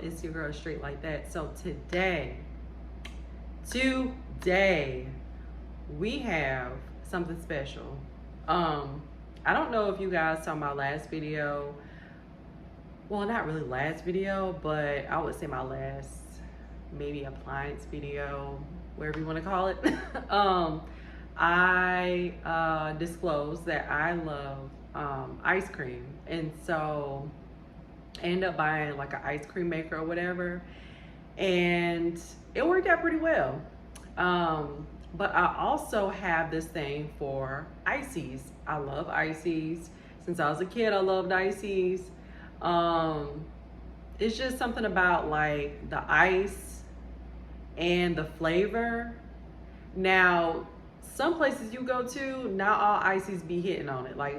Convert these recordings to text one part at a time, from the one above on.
It's your girl straight like that. So today we have something special. I don't know if you guys saw my last video. Well, not really last video, but I would say my last maybe appliance video, whatever you want to call it. I disclosed that I love ice cream, and so I ended up buying like an ice cream maker or whatever, and it worked out pretty well. But I also have this thing for ices. I love ices. Since I was a kid, I loved ices. It's just something about like the ice and the flavor. Now, some places you go to, not all ices be hitting on it. Like,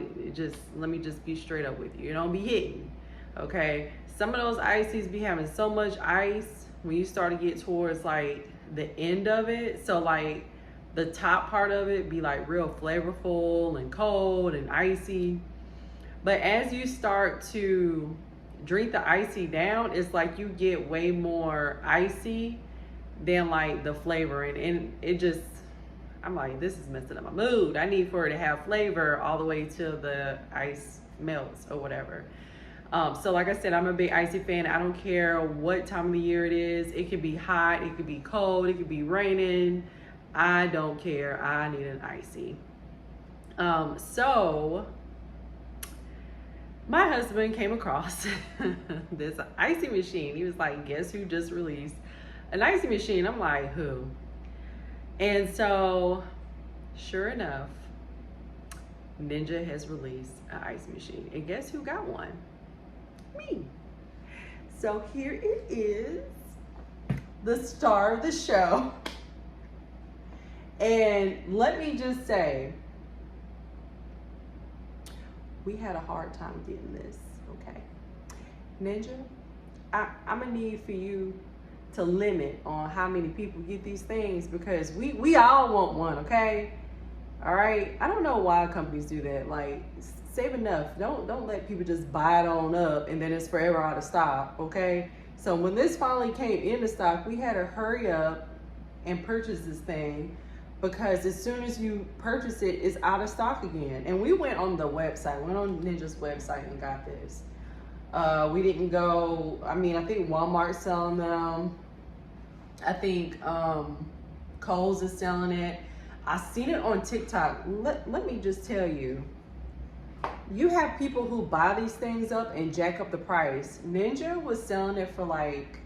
let me just be straight up with you. It don't be hitting, okay? Some of those ices be having so much ice when you start to get towards like the end of it. So like the top part of it be like real flavorful and cold and icy. But as you start to drink the icy down, it's like you get way more icy than like the flavor. And it just, I'm like, this is messing up my mood. I need for it to have flavor all the way till the ice melts or whatever. So like I said, I'm a big icy fan. I don't care what time of the year it is. It could be hot, it could be cold, it could be raining. I don't care. I need an icy. So my husband came across this icy machine. He was like, guess who just released an icy machine? I'm like, who? And so sure enough, Ninja has released an ice machine. And guess who got one? Me. So here it is, the star of the show. And let me just say, we had a hard time getting this, okay? Ninja, I'm gonna need for you to limit on how many people get these things, because we all want one, okay? All right? I don't know why companies do that. Like, save enough. Don't let people just buy it on up and then it's forever out of stock, okay? So when this finally came into stock, we had to hurry up and purchase this thing, because as soon as you purchase it, it's out of stock again. And we went on the website, went on Ninja's website and got this. We didn't go, I mean, I think Walmart's selling them. I think Kohl's is selling it. I seen it on TikTok. Let me just tell you, you have people who buy these things up and jack up the price. Ninja was selling it for like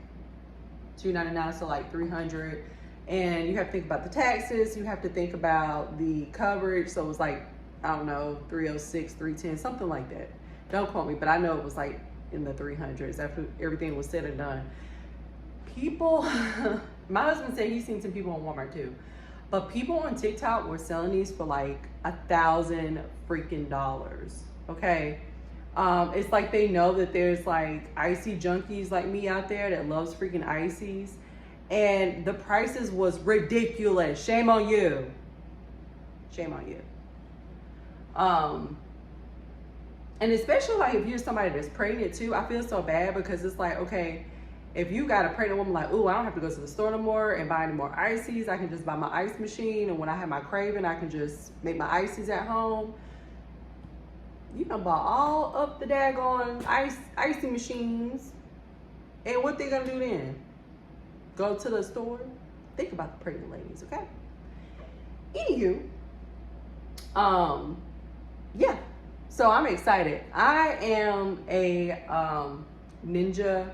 $2.99, so like $300. And you have to think about the taxes. You have to think about the coverage. So it was like, I don't know, $306, $310, something like that. Don't quote me, but I know it was like in the 300s after everything was said and done. People, my husband said he's seen some people on Walmart too, but people on TikTok were selling these for like $1,000 freaking dollars. Okay. It's like they know that there's like icy junkies like me out there that loves freaking ices. And the prices was ridiculous. Shame on you. Shame on you. And especially like if you're somebody that's pregnant too, I feel so bad, because it's like, okay, if you got a pregnant woman like, ooh, I don't have to go to the store no more and buy any more ices. I can just buy my ice machine, and when I have my craving, I can just make my ices at home. You done bought all up the daggone icy machines. And what they gonna do then? Go to the store? Think about the pregnant ladies, okay? Anywho, yeah. So I'm excited. I am a Ninja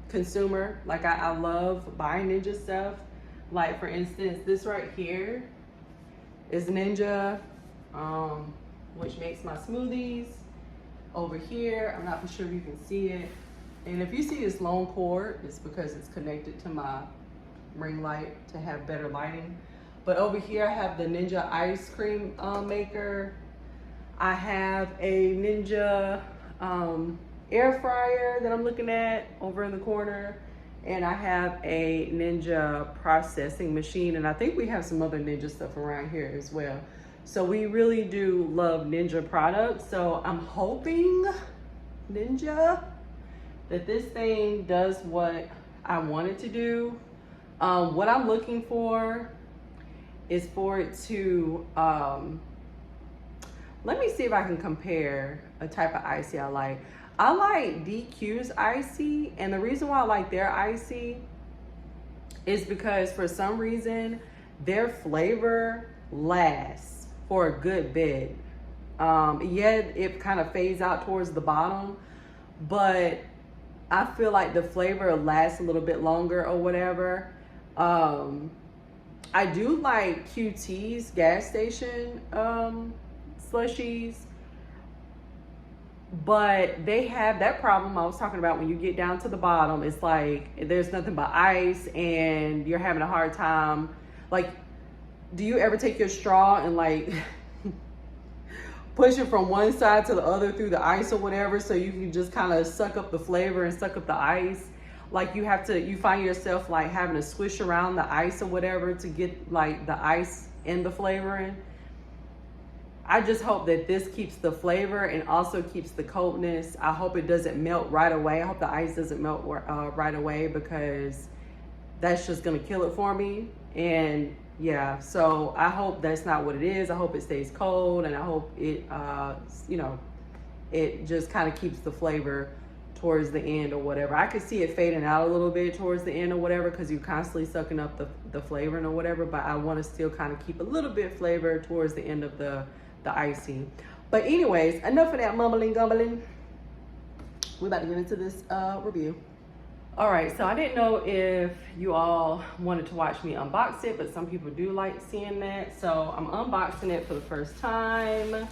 consumer. Like I love buying Ninja stuff. Like for instance, this right here is Ninja, which makes my smoothies. Over here, I'm not for sure if you can see it. And if you see this long cord, it's because it's connected to my ring light to have better lighting. But over here, I have the Ninja ice cream maker. I have a Ninja air fryer that I'm looking at over in the corner. And I have a Ninja processing machine. And I think we have some other Ninja stuff around here as well. So we really do love Ninja products. So I'm hoping Ninja that this thing does what I want it to do. What I'm looking for is for it to, let me see if I can compare a type of icy I like. I like DQ's icy, and the reason why I like their icy is because for some reason their flavor lasts for a good bit. Yeah, it kind of fades out towards the bottom, but I feel like the flavor lasts a little bit longer or whatever. I do like QT's gas station slushies, but they have that problem I was talking about. When you get down to the bottom, it's like there's nothing but ice and you're having a hard time. Like, do you ever take your straw and like push it from one side to the other through the ice or whatever, so you can just kind of suck up the flavor and suck up the ice? Like you find yourself like having to swish around the ice or whatever to get like the ice and the flavoring. I just hope that this keeps the flavor and also keeps the coldness. I hope it doesn't melt right away. I hope the ice doesn't melt right away, because that's just gonna kill it for me. And yeah, so I hope that's not what it is. I hope it stays cold, and I hope it, you know, it just kind of keeps the flavor towards the end or whatever. I could see it fading out a little bit towards the end or whatever, because you're constantly sucking up the flavoring or whatever, but I want to still kind of keep a little bit flavor towards the end of the icy. But anyways, enough of that mumbling gumbling. We're about to get into this review. All right, so I didn't know if you all wanted to watch me unbox it, but some people do like seeing that. So I'm unboxing it for the first time.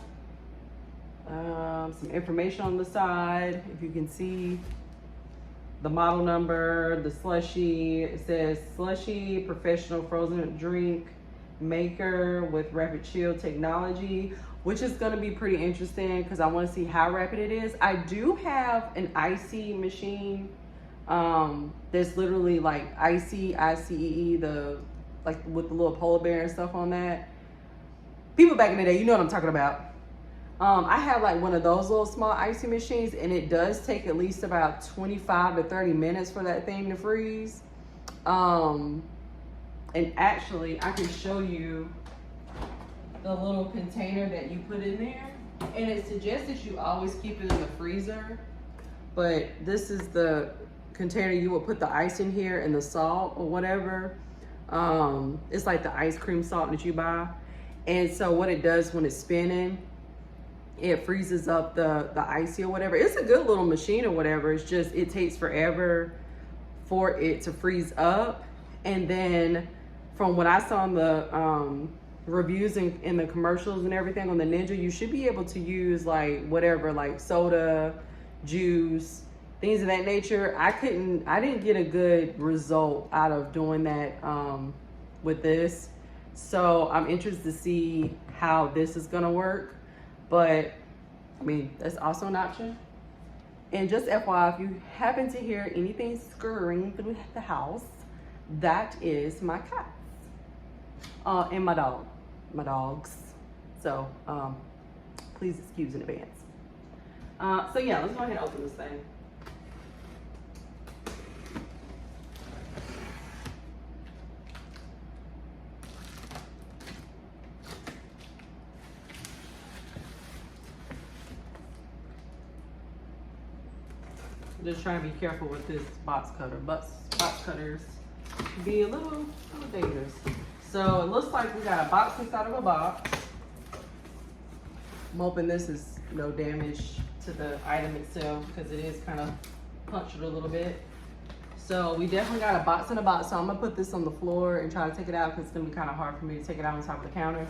Some information on the side, if you can see the model number, the slushie. It says Slushie Professional Frozen Drink Maker with Rapid Chill Technology, which is going to be pretty interesting because I want to see how rapid it is. I do have an icy machine that's literally like icy, ICEE, the like with the little polar bear and stuff on that. People back in the day, you know what I'm talking about. I have like one of those little small icy machines, and it does take at least about 25 to 30 minutes for that thing to freeze. And actually, I can show you the little container that you put in there. And it suggests that you always keep it in the freezer. But this is the container you will put the ice in here and the salt or whatever. It's like the ice cream salt that you buy. And so what it does when it's spinning, it freezes up the icy or whatever. It's a good little machine or whatever. It's just, it takes forever for it to freeze up. And then from what I saw in the reviews and in the commercials and everything on the Ninja, you should be able to use like whatever, like soda, juice, things of that nature. I didn't get a good result out of doing that with this. So I'm interested to see how this is gonna work. But I mean, that's also an option. And just FYI, if you happen to hear anything scurrying through the house, that is my cats and my dogs. So please excuse in advance. So yeah, let's go ahead and open this thing. Just trying to be careful with this box cutter. Box cutters can be a little dangerous. So it looks like we got a box inside of a box. I'm hoping this is no damage to the item itself, because it is kind of punctured a little bit. So we definitely got a box in a box. So I'm gonna put this on the floor and try to take it out, because it's gonna be kind of hard for me to take it out on top of the counter.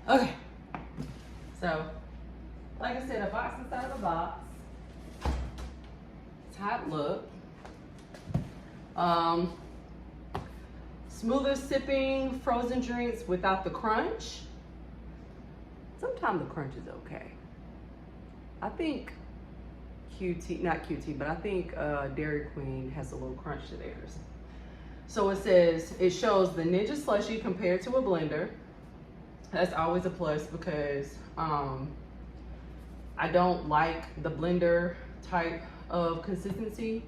Okay. So, like I said, a box inside of a box. That's how it look. Smoother sipping frozen drinks without the crunch. Sometimes the crunch is okay. I think not QT, but I think Dairy Queen has a little crunch to theirs. So it says, it shows the Ninja Slushi compared to a blender. That's always a plus, because I don't like the blender type of consistency.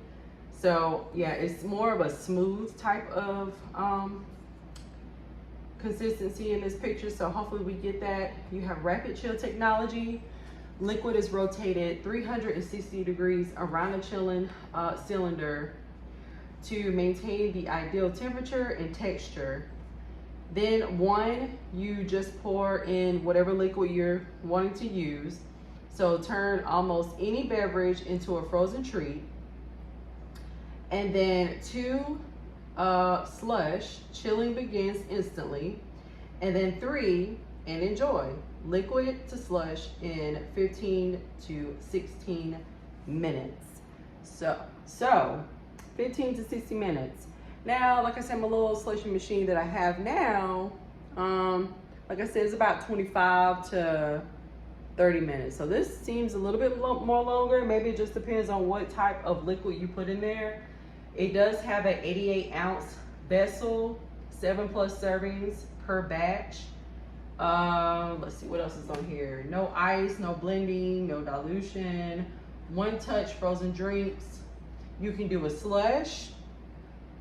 So yeah, it's more of a smooth type of consistency in this picture. So hopefully we get that. You have rapid chill technology. Liquid is rotated 360 degrees around the chilling cylinder to maintain the ideal temperature and texture. Then you just pour in whatever liquid you're wanting to use. So turn almost any beverage into a frozen treat. And then 2, slush, chilling begins instantly. And then 3, and enjoy, liquid to slush in 15 to 16 minutes. So 15 to 60 minutes. Now, like I said, my little slushie machine that I have now, like I said, it's about 25 to 30 minutes. So this seems a little bit more longer. Maybe it just depends on what type of liquid you put in there. It does have an 88-ounce vessel, 7+ servings per batch. Let's see what else is on here. No ice, no blending, no dilution. One-touch frozen drinks. You can do a slush.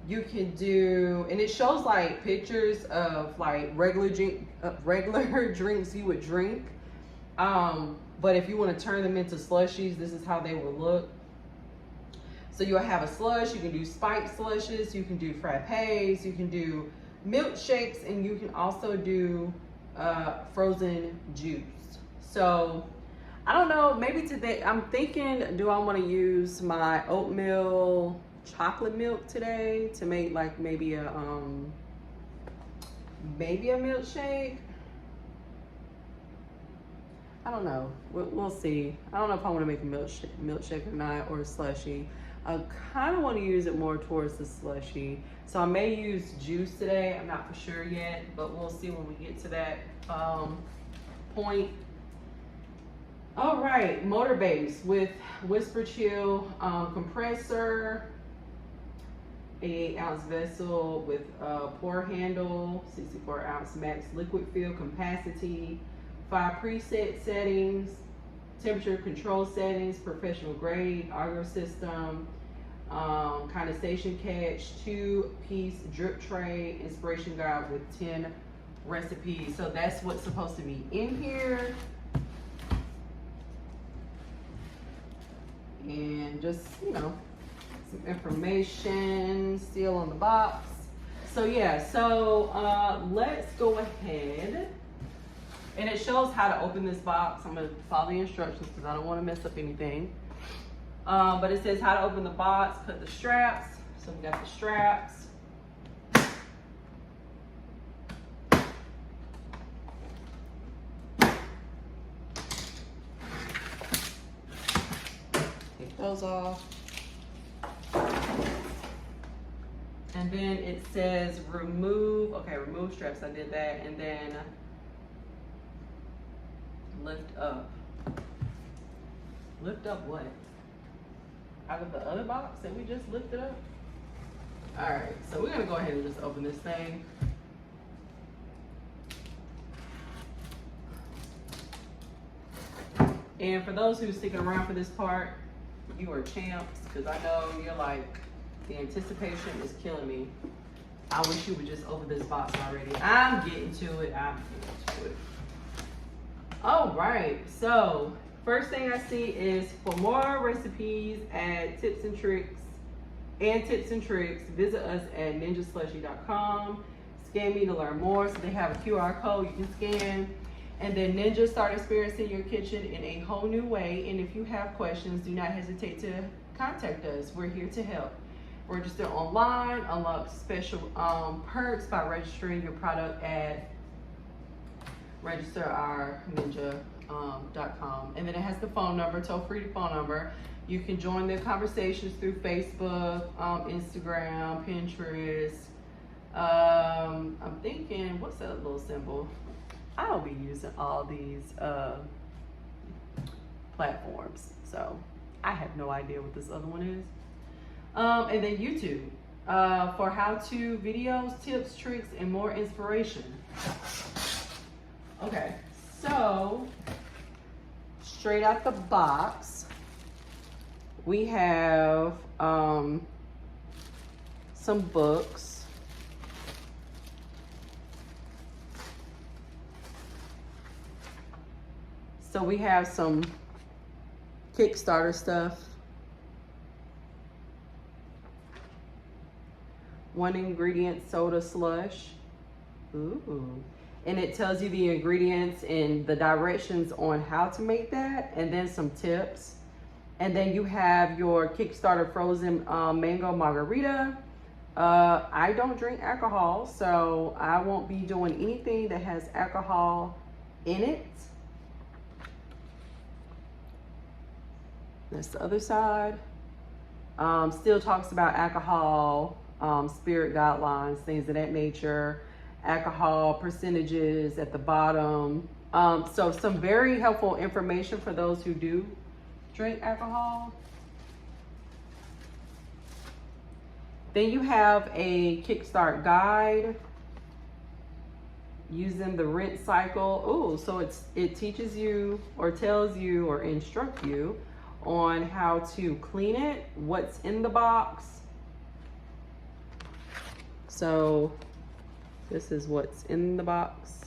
You can do, and it shows like pictures of like regular drinks you would drink. But if you want to turn them into slushies, this is how they will look. So you'll have a slush. You can do spiked slushes. You can do frappes. You can do milkshakes, and you can also do frozen juice. So I don't know, maybe today I'm thinking, do I want to use my oatmeal chocolate milk today to make like maybe a milkshake? I don't know. We'll see. I don't know if I want to make a milkshake or not, or a slushie. I kind of want to use it more towards the slushie. So I may use juice today. I'm not for sure yet, but we'll see when we get to that point. All right, motor base with Whisper Chill compressor, 88-ounce vessel with pour handle, 64-ounce max liquid fill capacity, 5 preset settings, temperature control settings, professional grade, auger system, condensation catch, 2-piece drip tray, inspiration guide with 10 recipes. So that's what's supposed to be in here. And just, you know, some information still on the box. So yeah, so let's go ahead. And it shows how to open this box. I'm gonna follow the instructions because I don't want to mess up anything. But it says how to open the box, put the straps. So we got the straps. Take those off. And then it says remove, okay, remove straps, I did that. And then lift up. Lift up what? Out of the other box that we just lifted up? All right, so we're gonna go ahead and just open this thing. And for those who's sticking around for this part, you are champs, because I know you're like, the anticipation is killing me. I wish you would just open this box already. I'm getting to it. All right, so first thing I see is for more recipes and tips and tricks, visit us at ninjaslushi.com. Scan me to learn more. So they have a QR code you can scan. And then Ninja start experiencing your kitchen in a whole new way. And if you have questions, do not hesitate to contact us. We're here to help. Register online, unlock special perks by registering your product at registerourninja.com. And then it has the phone number, toll-free phone number. You can join the conversations through Facebook, Instagram, Pinterest. I'm thinking, what's that little symbol? I'll be using all these platforms, so I have no idea what this other one is. And then YouTube for how-to videos, tips, tricks, and more inspiration. Okay, so straight out the box, we have some books. So we have some Kickstarter stuff. 1 ingredient soda slush. Ooh. And it tells you the ingredients and the directions on how to make that, and then some tips. And then you have your Kickstarter frozen mango margarita. I don't drink alcohol, so I won't be doing anything that has alcohol in it. That's the other side. Still talks about alcohol, spirit guidelines, things of that nature, alcohol percentages at the bottom. So some very helpful information for those who do drink alcohol. Then you have a Kickstart guide using the rinse cycle. Oh, so it teaches you or tells you or instruct you on how to clean it, what's in the box. So this is what's in the box.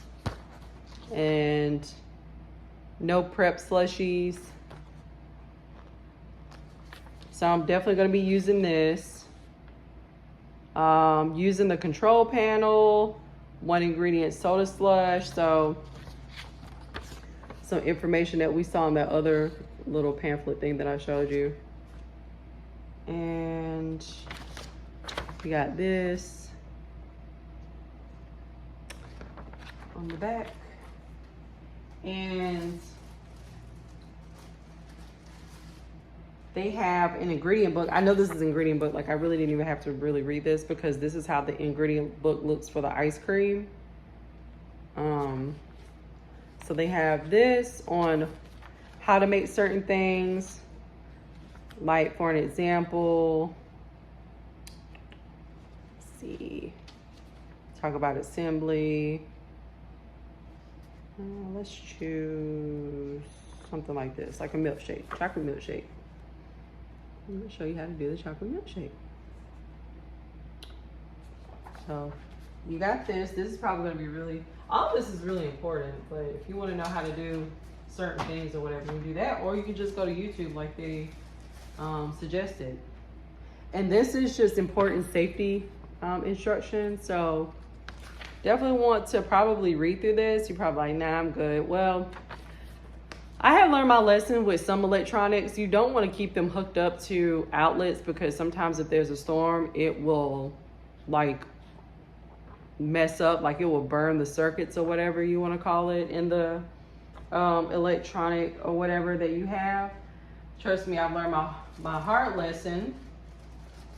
And no prep slushies. So I'm definitely gonna be using this. Using the control panel, 1 ingredient soda slush. So some information that we saw in that other little pamphlet thing that I showed you. And we got this on the back. And they have an ingredient book. I know this is an ingredient book. Like, I really didn't even have to really read this because this is how the ingredient book looks for the ice cream. So they have this on how to make certain things. Like, for an example, let's see, talk about assembly. Let's choose something like this, like a milkshake, chocolate milkshake. I'm gonna show you how to do the chocolate milkshake. So you got this. This is probably gonna be really, all of this is really important, but if you wanna know how to do certain things or whatever, you do that, or you can just go to YouTube like they suggested. And this is just important safety instructions. So definitely want to probably read through this. You're probably like, nah, I'm good. Well, I have learned my lesson with some electronics. You don't want to keep them hooked up to outlets because sometimes if there's a storm, it will like mess up, like it will burn the circuits or whatever you want to call it in the electronic or whatever that you have. Trust me, I've learned my hard lesson.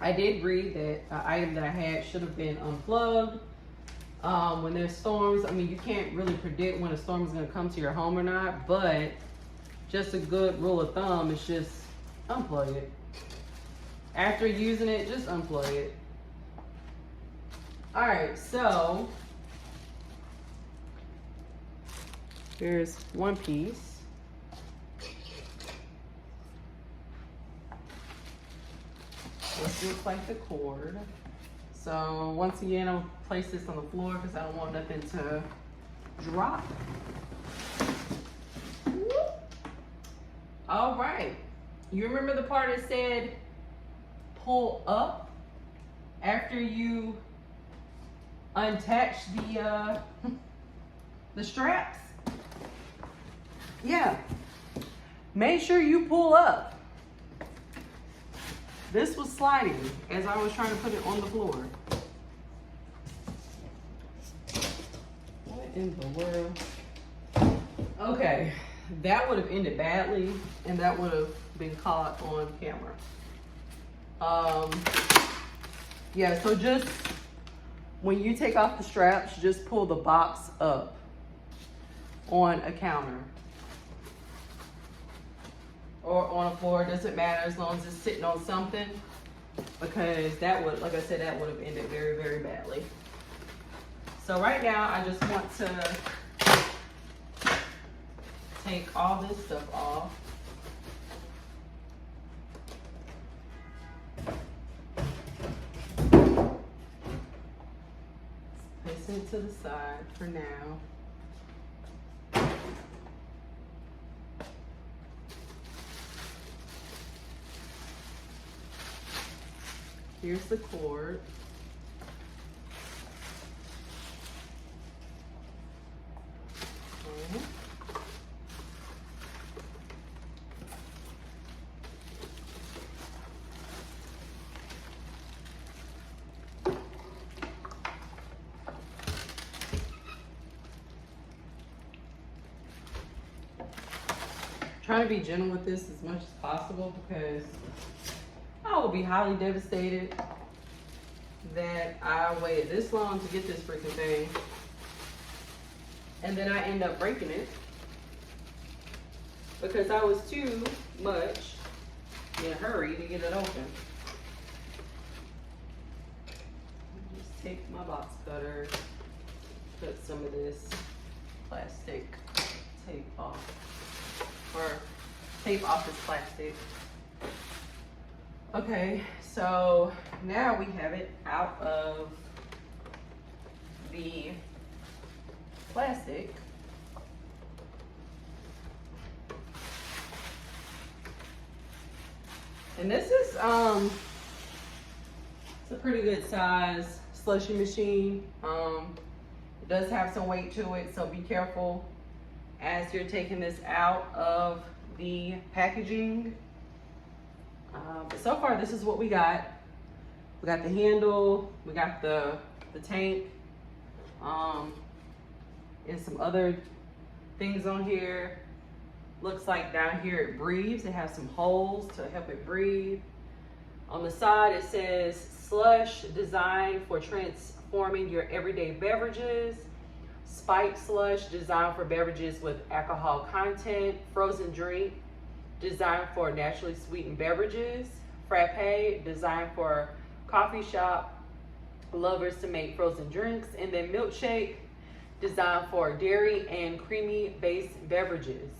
I did read that an item that I had should have been unplugged. When there's storms, I mean, you can't really predict when a storm is going to come to your home or not, but just a good rule of thumb is just unplug it. After using it, just unplug it. All right, so here's one piece. This looks like the cord. So once again, I'll place this on the floor because I don't want nothing to drop. All right. You remember the part that said pull up after you unattach the straps? Yeah. Make sure you pull up. This was sliding as I was trying to put it on the floor. What in the world? Okay, that would have ended badly, and that would have been caught on camera. Yeah, so just when you take off the straps, just pull the box up on a counter. Or on a floor, it doesn't matter as long as it's sitting on something, because that would, like I said, that would have ended very, very badly. So right now, I just want to take all this stuff off. Place it to the side for now. Here's the cord. Okay. Trying to be gentle with this as much as possible because I will be highly devastated that I waited this long to get this freaking thing. And then I end up breaking it because I was too much in a hurry to get it open. Just take my box cutter, cut some of this plastic tape off, or tape off this plastic. Okay, so now we have it out of the plastic. And this is it's a pretty good size slushy machine. It does have some weight to it, so be careful as you're taking this out of the packaging. But so far, this is what we got. We got the handle, we got the tank, and some other things on here. Looks like down here it breathes. It has some holes to help it breathe. On the side, it says slush designed for transforming your everyday beverages. Spiked slush designed for beverages with alcohol content. Frozen drink designed for naturally sweetened beverages. Frappe designed for coffee shop lovers to make frozen drinks. And then milkshake designed for dairy and creamy based beverages.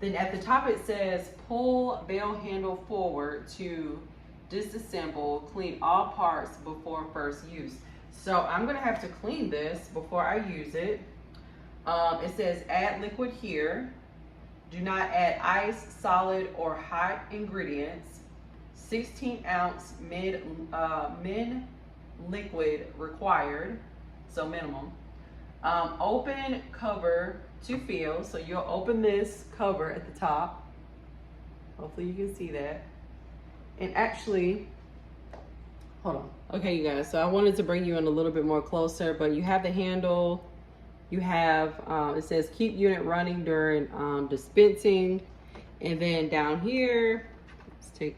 Then at the top it says pull bell handle forward to disassemble, clean all parts before first use. So I'm gonna have to clean this before I use it. It says add liquid here. Do not add ice, solid, or hot ingredients. 16-ounce min liquid required, so minimum. Open cover to fill, so you'll open this cover at the top. Hopefully you can see that. And actually, hold on. Okay, you guys, so I wanted to bring you in a little bit more closer, but you have the handle. You have, it says keep unit running during dispensing. And then down here, let's take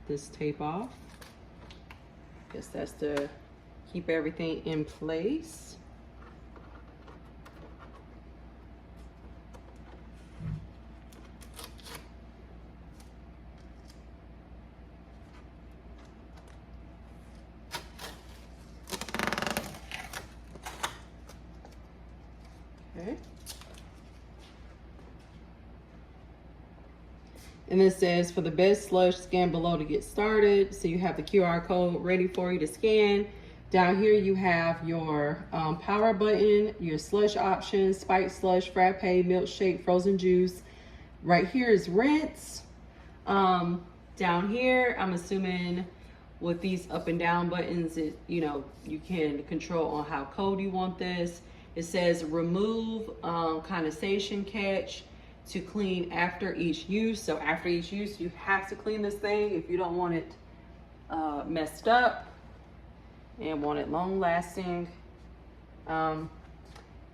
this tape off. Guess that's to keep everything in place. Okay. And it says for the best slush, scan below to get started. So you have the QR code ready for you to scan. Down here you have your power button, your slush options, spiked slush, frappe, milkshake, frozen juice. Right here is rinse. Down here, I'm assuming with these up and down buttons, you can control on how cold you want this. It says remove condensation catch to clean after each use. So after each use, you have to clean this thing if you don't want it messed up and want it long lasting. And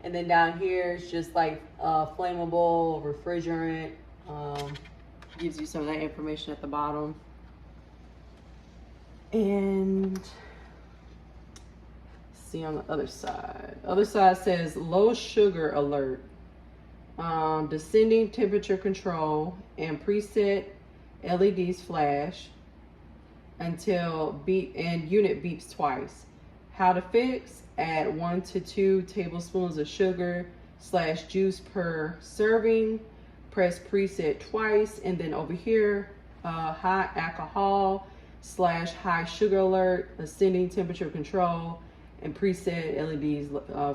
then down here, it's just like flammable, refrigerant. Gives you some of that information at the bottom. And see on the other side. Other side says low sugar alert, descending temperature control, and preset LEDs flash until unit beeps twice. How to fix: add 1 to 2 tablespoons of sugar / juice per serving. Press preset twice, and then over here, high alcohol / high sugar alert, ascending temperature control, and preset LEDs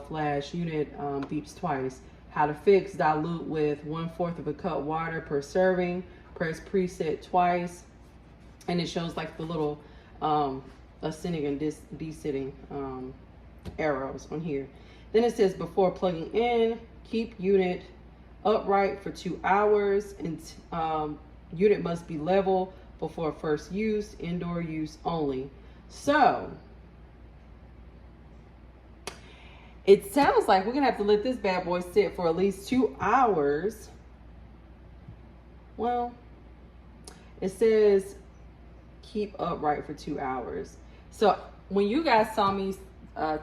flash unit beeps twice. How to fix: dilute with 1/4 of a cup water per serving. Press preset twice, and it shows like the little ascending and descending arrows on here. Then it says before plugging in, keep unit upright for 2 hours, and unit must be level before first use, indoor use only. So it sounds like we're gonna have to let this bad boy sit for at least 2 hours. Well, it says keep upright for 2 hours. So when you guys saw me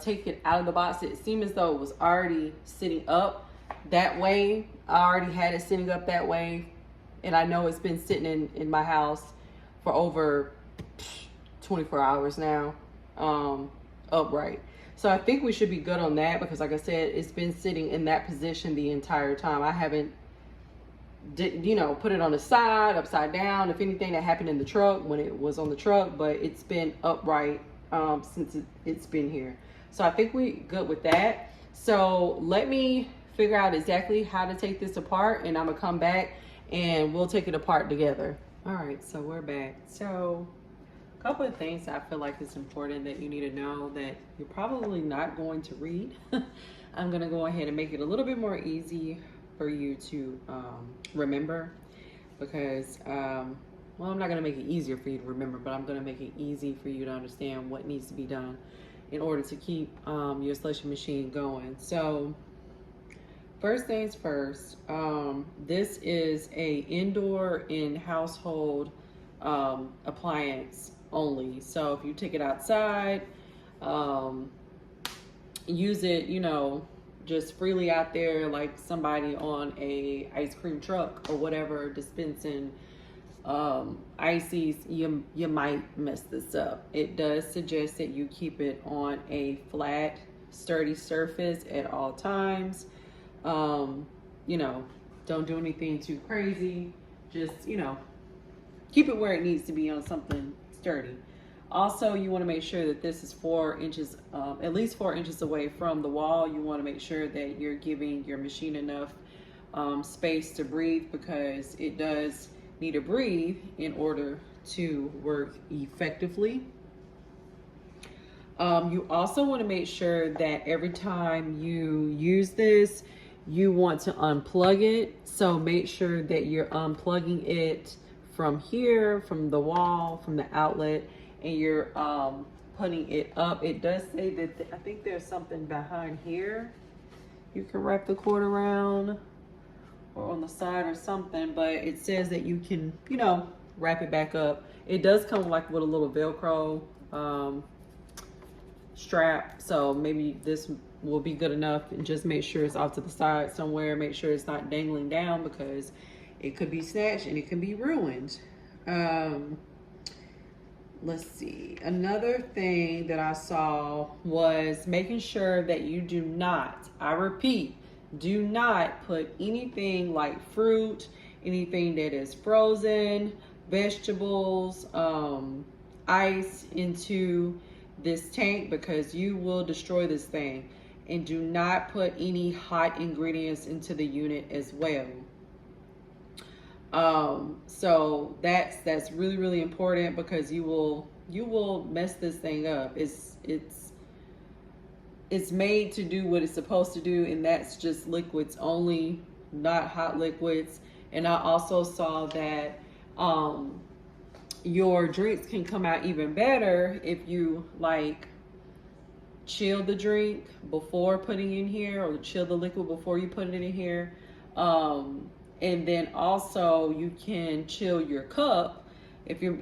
take it out of the box, it seemed as though it was already sitting up that way. I already had it sitting up that way, and I know it's been sitting in my house for over 24 hours now, upright. So I think we should be good on that, because like I said, it's been sitting in that position the entire time. I haven't put it on the side, upside down, if anything. That happened in the truck when it was on the truck, but it's been upright since it's been here. So I think we good with that. So let me figure out exactly how to take this apart, and I'm gonna come back and we'll take it apart together. All right, so we're back. So a couple of things I feel like it's important that you need to know that you're probably not going to read. I'm gonna go ahead and make it a little bit more easy for you to remember, because well, I'm not gonna make it easier for you to remember, but I'm gonna make it easy for you to understand what needs to be done in order to keep your slushie machine going. So first things first, this is a indoor and household appliance only. So if you take it outside, use it, just freely out there, like somebody on a ice cream truck or whatever, dispensing ices, you might mess this up. It does suggest that you keep it on a flat, sturdy surface at all times. Don't do anything too crazy. Just, keep it where it needs to be, on something sturdy. Also, you want to make sure that this is 4 inches, at least 4 inches away from the wall. You want to make sure that you're giving your machine enough space to breathe, because it does need to breathe in order to work effectively. You also want to make sure that every time you use this, you want to unplug it. So make sure that you're unplugging it from here, from the wall, from the outlet, and you're putting it up. It does say that I think there's something behind here you can wrap the cord around, or on the side or something, but it says that you can, wrap it back up. It does come like with a little Velcro strap, so maybe this will be good enough. And just make sure it's off to the side somewhere. Make sure it's not dangling down, because it could be snatched and it can be ruined. Let's see. Another thing that I saw was making sure that you do not, I repeat, do not put anything like fruit, anything that is frozen, vegetables, ice into this tank, because you will destroy this thing. And do not put any hot ingredients into the unit as well. So that's really, really important, because you will mess this thing up. It's made to do what it's supposed to do, and that's just liquids only, not hot liquids. And I also saw that your drinks can come out even better if you chill the drink before putting in here, or chill the liquid before you put it in here. And then also you can chill your cup if you're,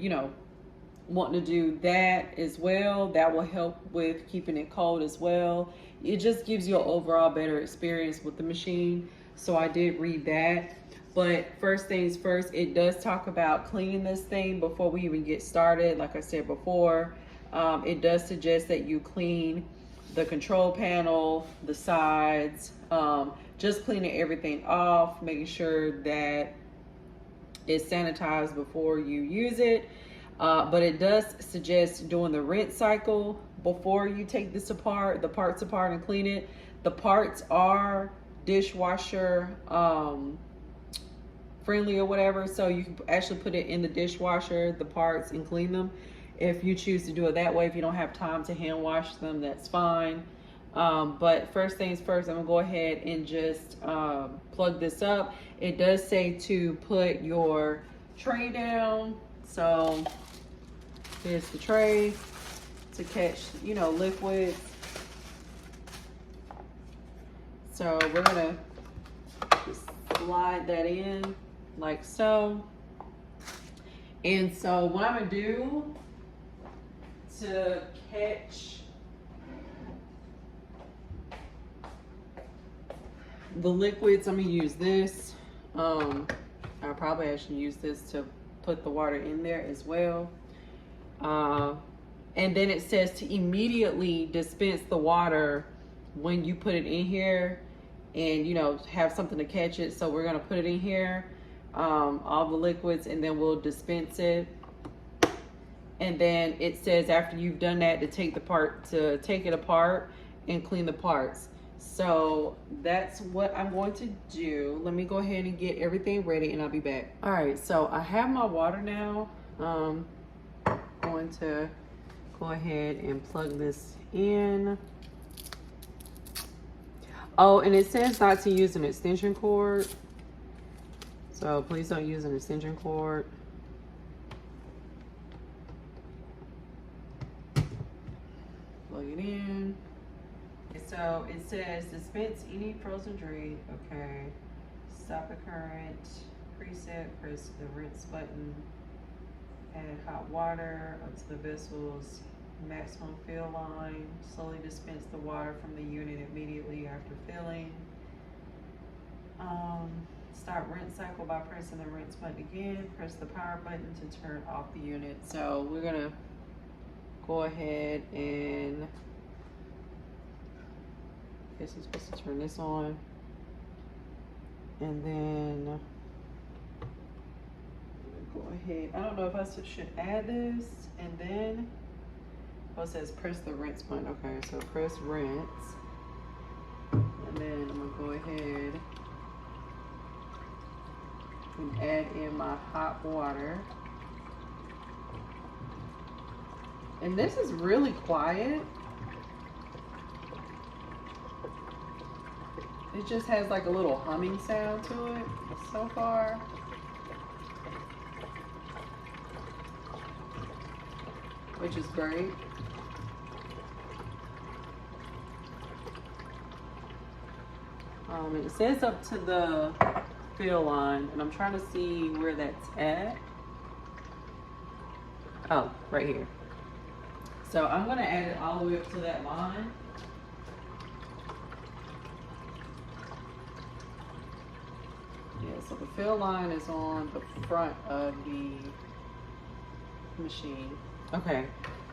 wanting to do that as well. That will help with keeping it cold as well. It just gives you an overall better experience with the machine. So I did read that. But first things first, it does talk about cleaning this thing before we even get started. Like I said before, it does suggest that you clean the control panel, the sides, just cleaning everything off, making sure that it's sanitized before you use it. But it does suggest doing the rinse cycle before you take this apart, the parts apart, and clean it. The parts are dishwasher friendly or whatever, so you can actually put it in the dishwasher, the parts, and clean them if you choose to do it that way. If you don't have time to hand wash them, that's fine. But first things first, I'm gonna go ahead and just plug this up. It does say to put your tray down, so here's the tray to catch, you know, liquids. So we're gonna just slide that in like so. And so what I'm gonna do to catch the liquids, I'm gonna use this. I'll probably actually use this to put the water in there as well. And then it says to immediately dispense the water when you put it in here, and you know, have something to catch it. So we're gonna put it in here, all the liquids, and then we'll dispense it. And then it says after you've done that to take it apart and clean the parts. So that's what I'm going to do. Let me go ahead and get everything ready and I'll be back. All right, so I have my water now. Going to go ahead and plug this in. Oh, and it says not to use an extension cord. So please don't use an extension cord. Plug it in. So it says dispense any frozen drink. Okay. Stop the current. Preset. Press the rinse button. Add hot water up to the vessel's maximum fill line. Slowly dispense the water from the unit immediately after filling. Start rinse cycle by pressing the rinse button again. Press the power button to turn off the unit. So we're gonna go ahead and I guess I'm supposed to turn this on, and then go ahead. I don't know if I should add this, and then it says press the rinse button. Okay, so press rinse, and then I'm gonna go ahead and add in my hot water. And this is really quiet. It just has like a little humming sound to it so far. Which is great. And it says up to the fill line, and I'm trying to see where that's at. Oh, right here. So I'm gonna add it all the way up to that line. Yeah, so the fill line is on the front of the machine. Okay,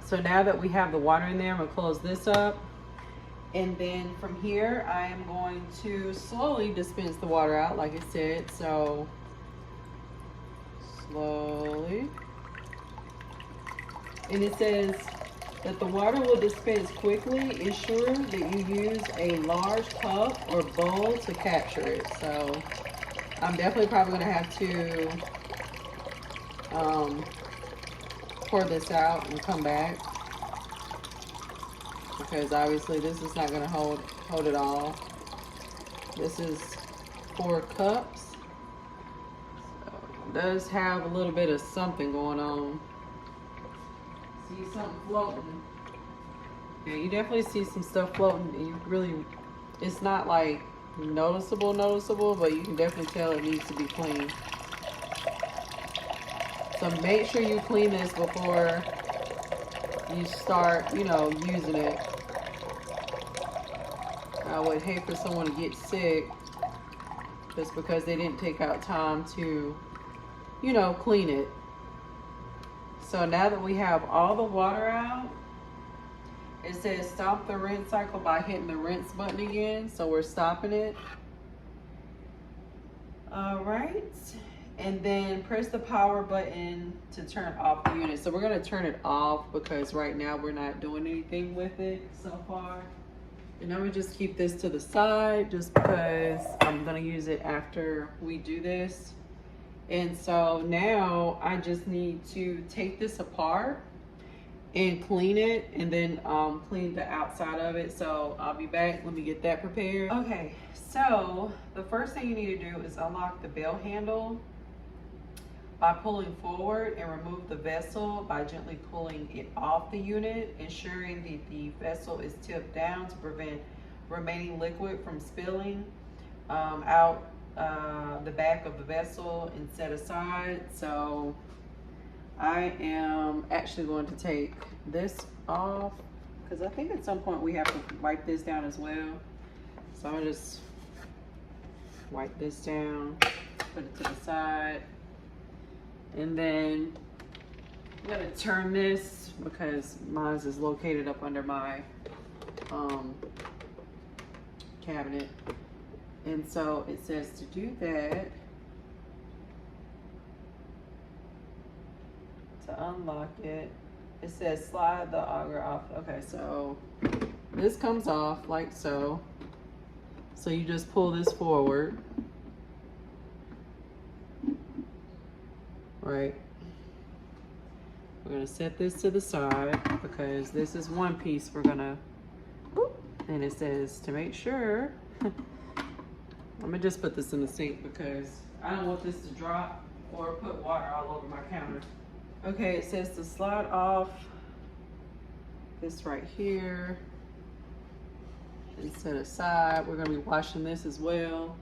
so now that we have the water in there, I'm gonna close this up. And then from here, I am going to slowly dispense the water out, like it said. So slowly. And it says that the water will dispense quickly. Ensure that you use a large cup or bowl to capture it. So I'm definitely probably gonna have to pour this out and come back, because obviously this is not gonna hold it all. This is 4 cups. So it does have a little bit of something going on. See something floating. Yeah, you definitely see some stuff floating. You really, it's not like noticeable, but you can definitely tell it needs to be cleaned. So make sure you clean this before you start, you know, using it. I would hate for someone to get sick just because they didn't take out time to, you know, clean it. So now that we have all the water out, it says stop the rinse cycle by hitting the rinse button again. So we're stopping it. All right, and then press the power button to turn off the unit. So we're gonna turn it off because right now we're not doing anything with it so far. And I'm gonna just keep this to the side just because I'm gonna use it after we do this. And so now I just need to take this apart and clean it, and then clean the outside of it. So I'll be back. Let me get that prepared. Okay, so the first thing you need to do is unlock the bell handle by pulling forward, and remove the vessel by gently pulling it off the unit, ensuring that the vessel is tipped down to prevent remaining liquid from spilling out the back of the vessel and set aside. So I am actually going to take this off because I think at some point we have to wipe this down as well. So I'll just wipe this down, put it to the side, and then I'm gonna turn this because mine is located up under my cabinet. And so it says to do that, to unlock it, it says slide the auger off. Okay, so this comes off like so. So you just pull this forward, right? We're gonna set this to the side because this is one piece we're gonna, and it says to make sure, I'm gonna just put this in the sink because I don't want this to drop or put water all over my counter. Okay, it says to slide off this right here and set aside. We're gonna be washing this as well.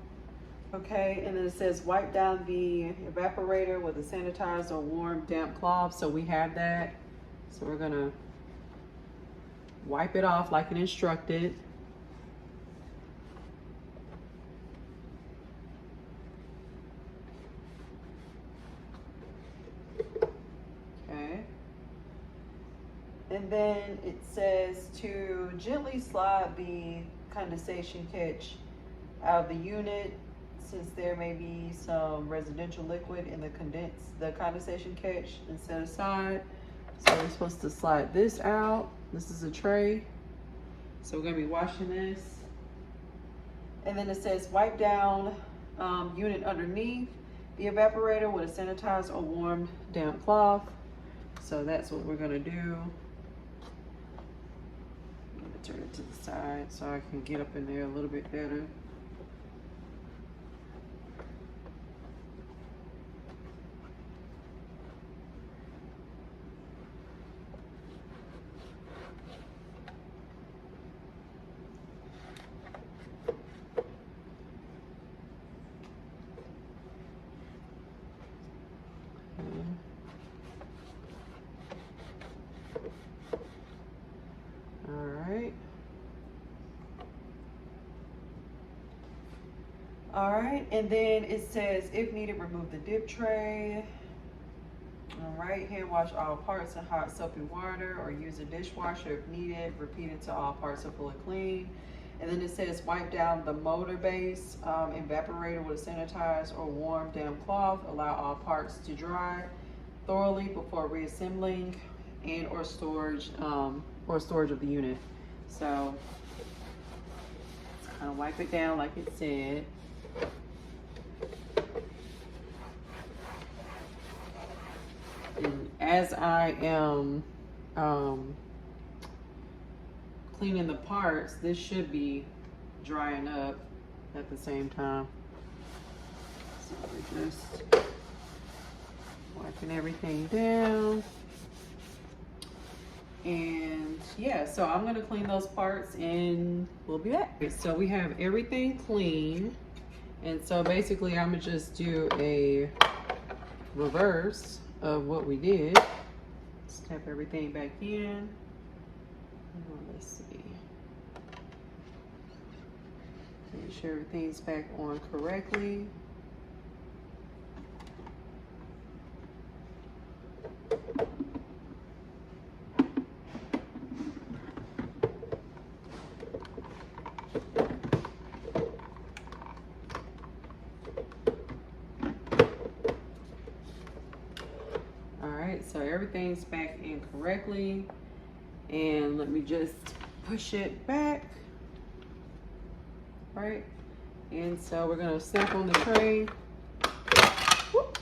Okay, and then it says wipe down the evaporator with a sanitized or warm damp cloth. So we have that. So we're gonna wipe it off like it instructed. And then it says to gently slide the condensation catch out of the unit, since there may be some residential liquid in the condensation catch, and set aside. So we're supposed to slide this out. This is a tray. So we're gonna be washing this. And then it says wipe down unit underneath the evaporator with a sanitized or warm damp cloth. So that's what we're gonna do. Turn it to the side so I can get up in there a little bit better. All right, and then it says, if needed, remove the dip tray. All right, hand wash all parts in hot soapy water or use a dishwasher if needed. Repeat until all parts are fully clean. And then it says wipe down the motor base evaporator with a sanitized or warm damp cloth. Allow all parts to dry thoroughly before reassembling and or storage of the unit. So kind of wipe it down like it said. And as I am cleaning the parts, this should be drying up at the same time. So we're just wiping everything down. And yeah, so I'm gonna clean those parts and we'll be back. So we have everything clean. And so basically I'm gonna just do a reverse of what we did. Step everything back in. Let's see. Make sure everything's back on correctly. everything's back in correctly. And let me just push it back, right? And so we're gonna snap on the tray. Whoop.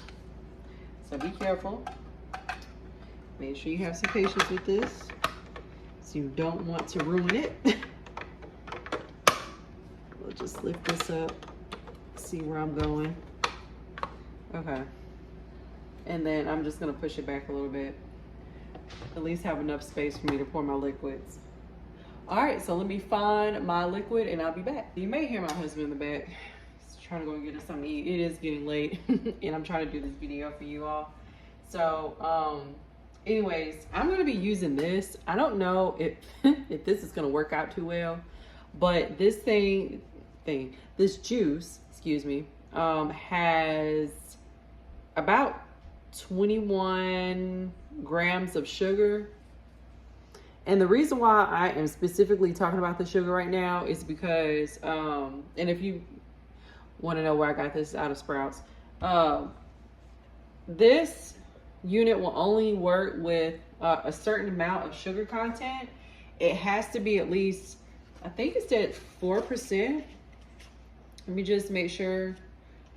So be careful. Make sure you have some patience with this, so you don't want to ruin it. We'll just lift this up, see where I'm going. Okay. And then I'm just gonna push it back a little bit. At least have enough space for me to pour my liquids. All right, so let me find my liquid and I'll be back. You may hear my husband in the back. He's trying to go and get us something to eat. It is getting late and I'm trying to do this video for you all. So, anyways, I'm gonna be using this. I don't know if, if this is gonna work out too well, but this this juice, excuse me, has about 21 grams of sugar. And the reason why I am specifically talking about the sugar right now is because, and if you want to know where I got this out of Sprouts, this unit will only work with a certain amount of sugar content. It has to be at least, I think it's at 4%. Let me just make sure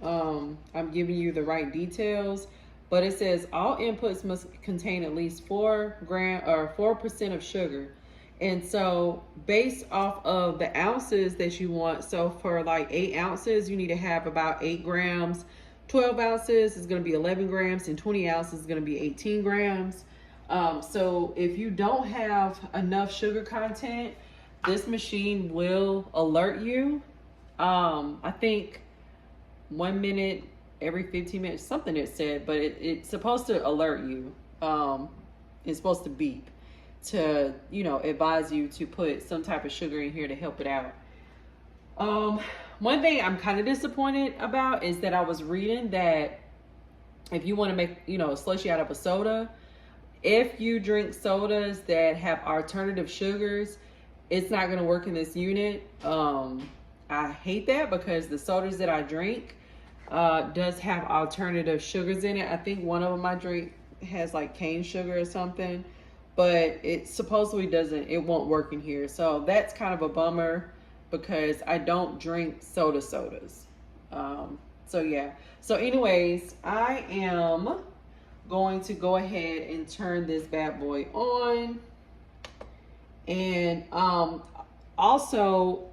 I'm giving you the right details. But it says all inputs must contain at least 4% of sugar. And so based off of the ounces that you want, so for like 8 ounces, you need to have about 8 grams. 12 ounces is going to be 11 grams, and 20 ounces is going to be 18 grams. So if you don't have enough sugar content, this machine will alert you. I think 1 minute every 15 minutes, something it said, but it's supposed to alert you. It's supposed to beep to, you know, advise you to put some type of sugar in here to help it out. One thing I'm kind of disappointed about is that I was reading that if you want to make, you know, a slushie out of a soda, if you drink sodas that have alternative sugars, it's not going to work in this unit. I hate that because the sodas that I drink does have alternative sugars in it. I think one of them I drink has like cane sugar or something, but it supposedly doesn't, it won't work in here. So that's kind of a bummer because I don't drink sodas. So yeah. So anyways, I am going to go ahead and turn this bad boy on. And also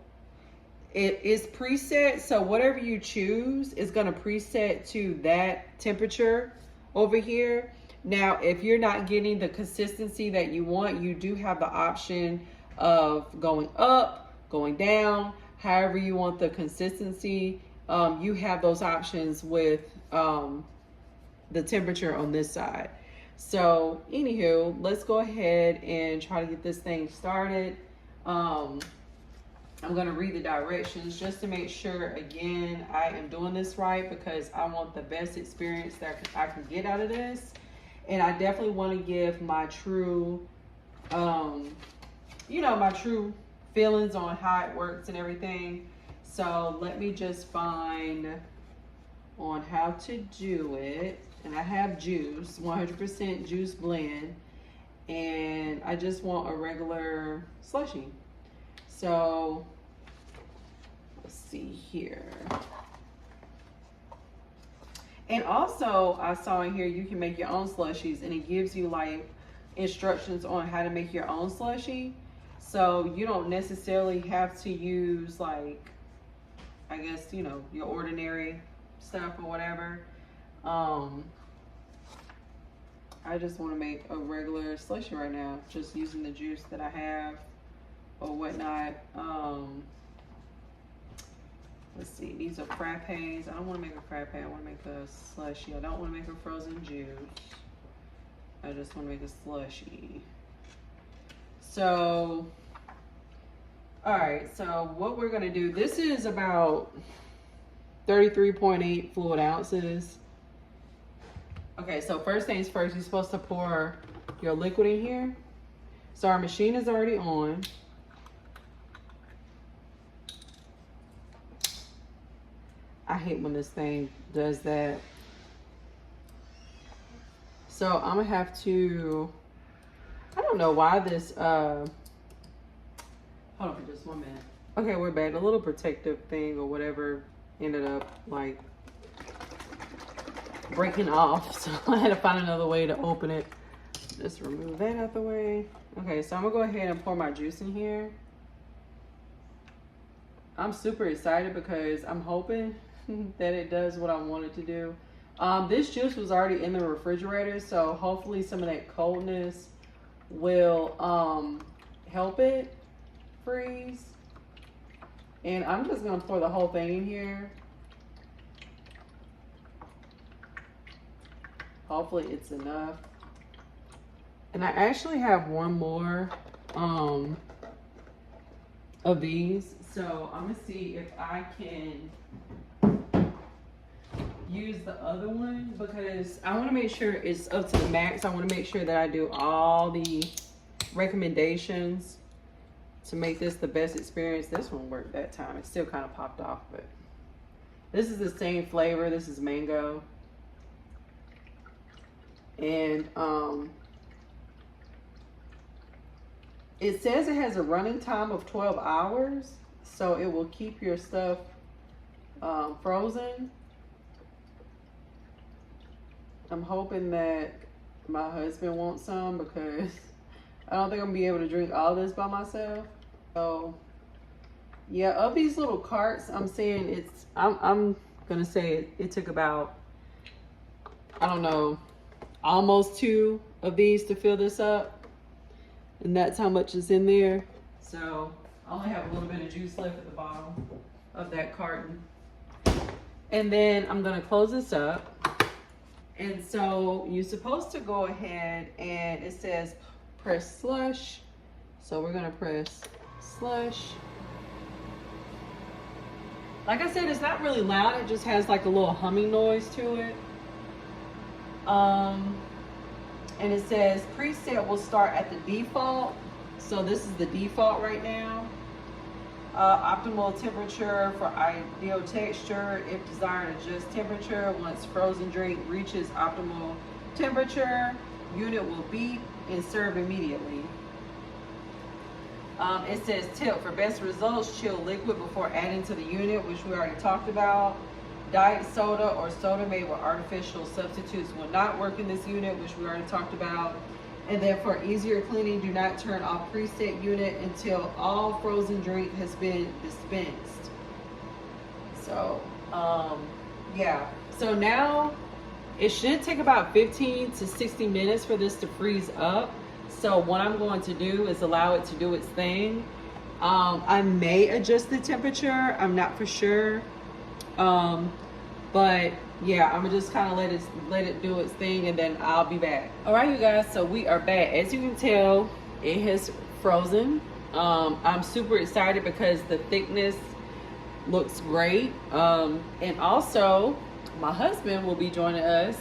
it is preset, so whatever you choose is going to preset to that temperature over here. Now, if you're not getting the consistency that you want, you do have the option of going up, going down, however you want the consistency. You have those options with the temperature on this side. So anywho, let's go ahead and try to get this thing started. I'm going to read the directions just to make sure, again, I am doing this right because I want the best experience that I can get out of this. And I definitely want to give my true, you know, my true feelings on how it works and everything. So let me just find on how to do it. And I have juice, 100% juice blend. And I just want a regular slushie. So let's see here. And also I saw in here you can make your own slushies, and it gives you like instructions on how to make your own slushie. So you don't necessarily have to use like, I guess, you know, your ordinary stuff or whatever. I just want to make a regular slushie right now, just using the juice that I have or whatnot. Let's see, these are frappes. I don't want to make a frappe, I want to make a slushie. I don't want to make a frozen juice. I just want to make a slushie. So, all right, so what we're going to do, this is about 33.8 fluid ounces. Okay, so first things first, you're supposed to pour your liquid in here. So our machine is already on. I hate when this thing does that. So I'm gonna have to, I don't know why this, hold on for just 1 minute. Okay, we're back. The little protective thing or whatever ended up like breaking off. So I had to find another way to open it. Just remove that out the way. Okay, so I'm gonna go ahead and pour my juice in here. I'm super excited because I'm hoping that it does what I want it to do. This juice was already in the refrigerator, so hopefully some of that coldness will help it freeze. And I'm just gonna pour the whole thing in here. Hopefully it's enough. And I actually have one more of these. So I'm gonna see if I can use the other one because I wanna make sure it's up to the max. I wanna make sure that I do all the recommendations to make this the best experience. This one worked that time. It still kind of popped off, but this is the same flavor. This is mango. And it says it has a running time of 12 hours, so it will keep your stuff frozen. I'm hoping that my husband wants some because I don't think I'm gonna be able to drink all this by myself. So yeah, of these little carts, I'm saying it's, I'm gonna say it took about, I don't know, almost 2 of these to fill this up. And that's how much is in there. So I only have a little bit of juice left at the bottom of that carton. And then I'm gonna close this up. And so you're supposed to go ahead and it says press slush. So we're gonna press slush. Like I said, it's not really loud. It just has like a little humming noise to it. And it says preset will start at the default. So this is the default right now. Optimal temperature for ideal texture. If desired, adjust temperature. Once frozen drink reaches optimal temperature, unit will beep and serve immediately. It says tip for best results, chill liquid before adding to the unit, which we already talked about. Diet soda or soda made with artificial substitutes will not work in this unit, which we already talked about. And then for easier cleaning, do not turn off preset unit until all frozen drink has been dispensed. So, yeah. So now it should take about 15 to 60 minutes for this to freeze up. So what I'm going to do is allow it to do its thing. I may adjust the temperature. I'm not for sure. But yeah, I'm gonna just kind of let it do its thing and then I'll be back. All right, you guys, so we are back. As you can tell, it has frozen. I'm super excited because the thickness looks great. And also my husband will be joining us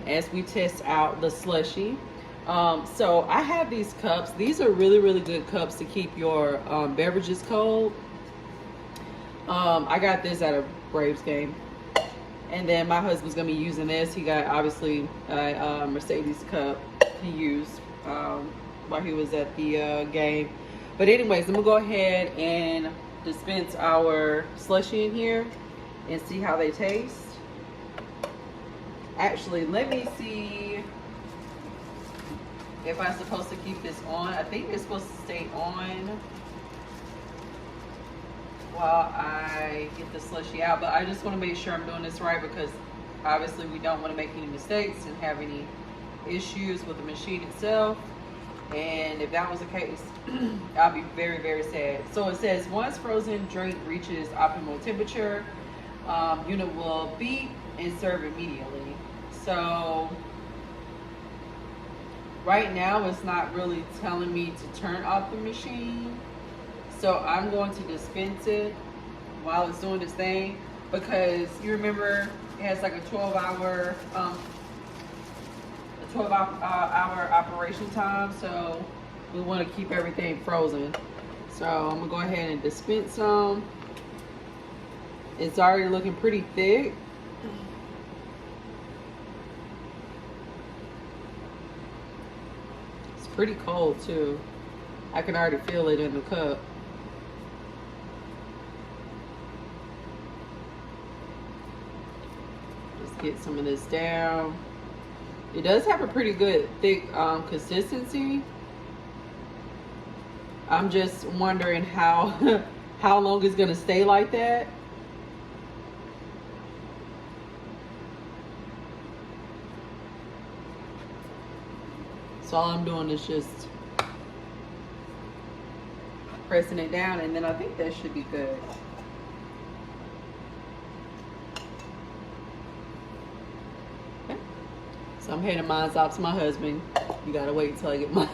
as we test out the slushie. So I have these cups. These are really, really good cups to keep your beverages cold. I got this at a Braves game. And then my husband's gonna be using this. He got obviously a Mercedes cup he used while he was at the game. But anyways, I'm gonna go ahead and dispense our slushie in here and see how they taste. Actually, let me see if I'm supposed to keep this on. I think it's supposed to stay on while I get the slushie out, but I just want to make sure I'm doing this right because obviously we don't want to make any mistakes and have any issues with the machine itself. And if that was the case, I'll be very, very sad. So it says once frozen drink reaches optimal temperature, unit will beep and serve immediately. So right now it's not really telling me to turn off the machine. So I'm going to dispense it while it's doing its thing because you remember it has like a 12-hour operation time. So we want to keep everything frozen. So I'm gonna go ahead and dispense some. It's already looking pretty thick. pretty cold too. I can already feel it in the cup. Just get some of this down. It does have a pretty good thick consistency. I'm just wondering how how long it's gonna stay like that. So all I'm doing is just pressing it down, and then I think that should be good. Okay. So I'm handing mine off to my husband. You gotta wait until I get mine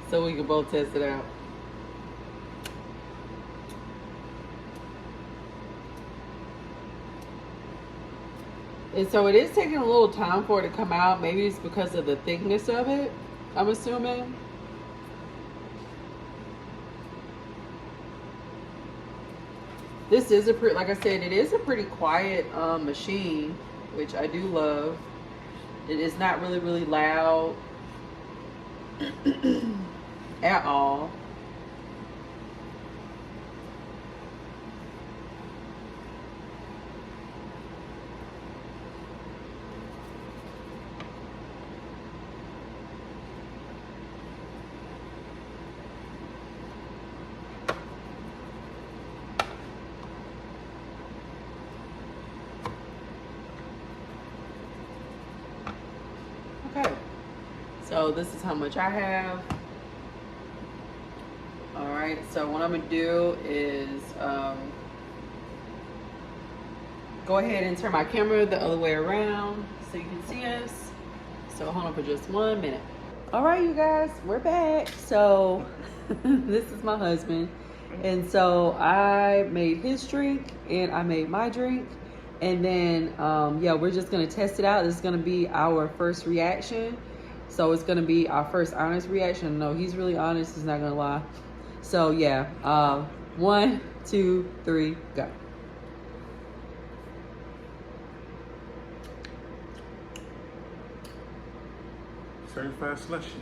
so we can both test it out. And so it is taking a little time for it to come out. Maybe it's because of the thickness of it, I'm assuming. This is a pretty, like I said, it is a pretty quiet machine, which I do love. It is not really loud at all. Okay, so this is how much I have. All right, so what I'm gonna do is go ahead and turn my camera the other way around so you can see us. So hold on for just 1 minute. All right, you guys, we're back. So this is my husband. And so I made his drink and I made my drink. And then, yeah, we're just gonna test it out. This is gonna be our first reaction. So it's gonna be our first honest reaction. No, he's really honest, he's not gonna lie. So yeah, 1, 2, 3, go. Certified slushy.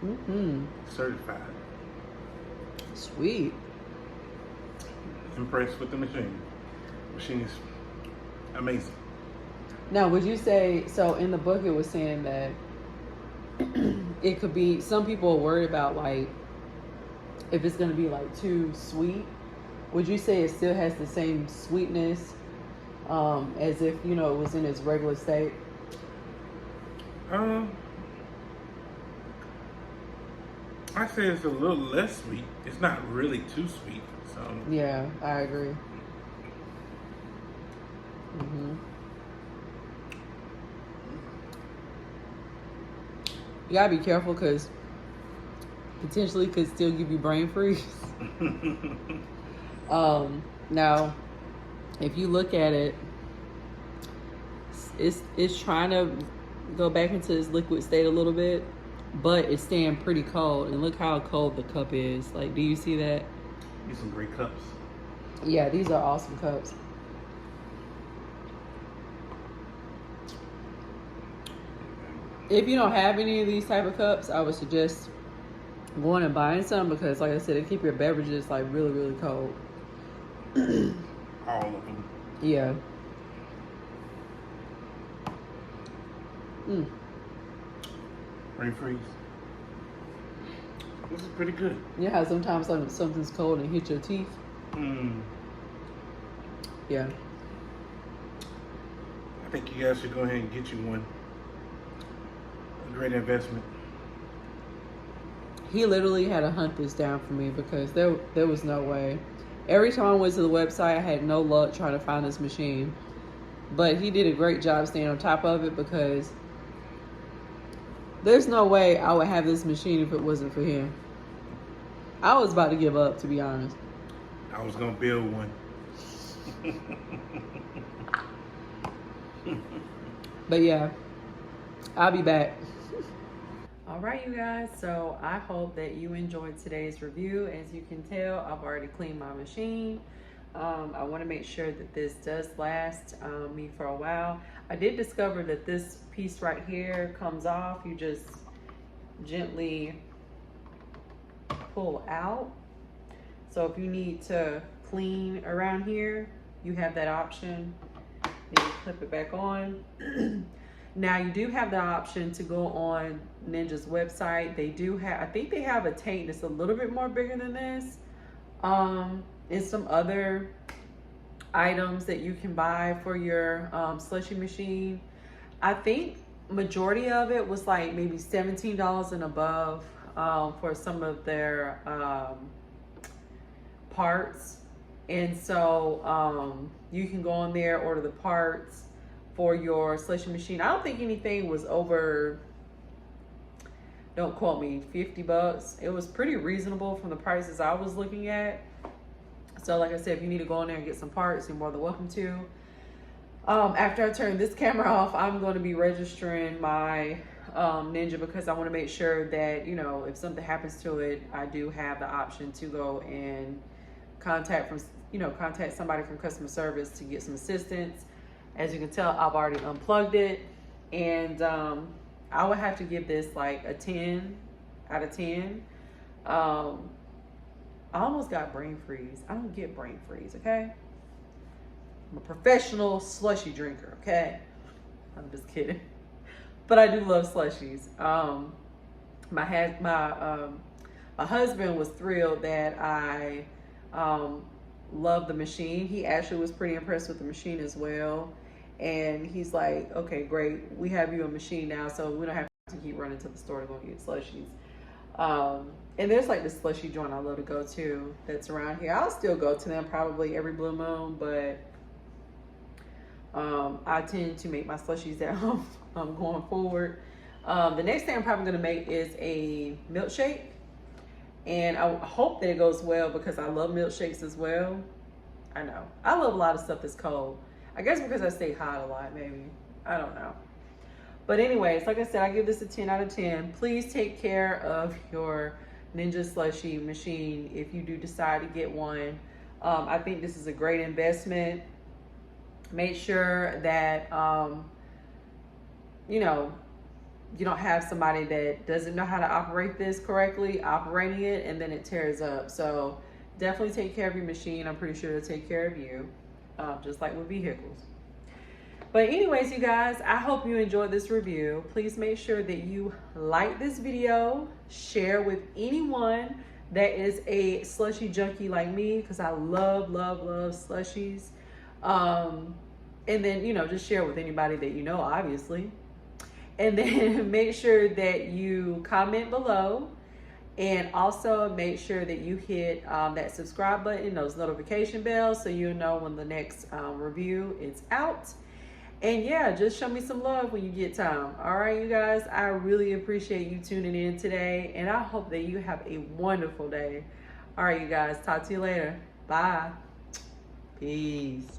Mm-hmm. Certified. Sweet. Impressed with the machine. Machine is amazing. Now, would you say, so in the book it was saying that it could be, some people are worried about like, if it's gonna be like too sweet. Would you say it still has the same sweetness as if, you know, it was in its regular state? I say it's a little less sweet. It's not really too sweet. So Yeah, I agree. Mm-hmm. You gotta be careful because potentially could still give you brain freeze. Now, if you look at it, it's trying to go back into its liquid state a little bit, but it's staying pretty cold. And look how cold the cup is. Like, do you see that? These some great cups. Yeah, these are awesome cups. If you don't have any of these type of cups, I would suggest going and buying some because, like I said, they keep your beverages like really cold. All of them. Yeah. Brain freeze. This is pretty good. You know how sometimes something's cold and hit your teeth? Yeah. I think you guys should go ahead and get you one. A great investment. He literally had to hunt this down for me because there was no way. Every time I went to the website, I had no luck trying to find this machine. But he did a great job staying on top of it because there's no way I would have this machine if it wasn't for him. I was about to give up, to be honest. I was gonna build one. But yeah, I'll be back. All right, you guys, so I hope that you enjoyed today's review. As you can tell, I've already cleaned my machine. I want to make sure that this does last me for a while. I did discover that this piece right here comes off. You just gently pull out. So if you need to clean around here, you have that option. Then you clip it back on. Now you do have the option to go on Ninja's website. They do have, I think they have a tank that's a little bit more bigger than this. And some other items that you can buy for your slushy machine. I think majority of it was like maybe $17 and above for some of their parts. And so you can go on there, order the parts for your slushy machine. I don't think anything was over, don't quote me, 50 bucks. It was pretty reasonable from the prices I was looking at. So like I said, if you need to go in there and get some parts, you're more than welcome to. After I turn this camera off, I'm going to be registering my Ninja, because I want to make sure that, you know, if something happens to it, I do have the option to go and contact somebody from customer service to get some assistance. As you can tell, I've already unplugged it, and I would have to give this like a 10 out of 10. I almost got brain freeze. I don't get brain freeze, okay? I'm a professional slushy drinker, okay? I'm just kidding. But I do love slushies. My husband was thrilled that I love the machine. He actually was pretty impressed with the machine as well. And he's like, okay, great. We have you a machine now, so we don't have to keep running to the store to go get slushies. And there's like this slushy joint I love to go to that's around here. I'll still go to them probably every blue moon, but I tend to make my slushies at home going forward. The next thing I'm probably going to make is a milkshake. And I hope that it goes well, because I love milkshakes as well. I know. I love a lot of stuff that's cold. I guess because I stay hot a lot, maybe. I don't know. But anyways, like I said, I give this a 10 out of 10. Please take care of your Ninja Slushi machine if you do decide to get one. I think this is a great investment. Make sure that, you know, you don't have somebody that doesn't know how to operate this correctly, operating it, and then it tears up. So definitely take care of your machine. I'm pretty sure it'll take care of you, just like with vehicles. But anyways, you guys, I hope you enjoyed this review. Please make sure that you like this video, share with anyone that is a slushy junkie like me, because I love, love, love slushies. And then, you know, just share with anybody that you know, obviously. And then make sure that you comment below, and also make sure that you hit that subscribe button, those notification bells, so you know when the next review is out. And yeah, just show me some love when you get time. All right, you guys, I really appreciate you tuning in today, and I hope that you have a wonderful day. All right, you guys, talk to you later. Bye. Peace.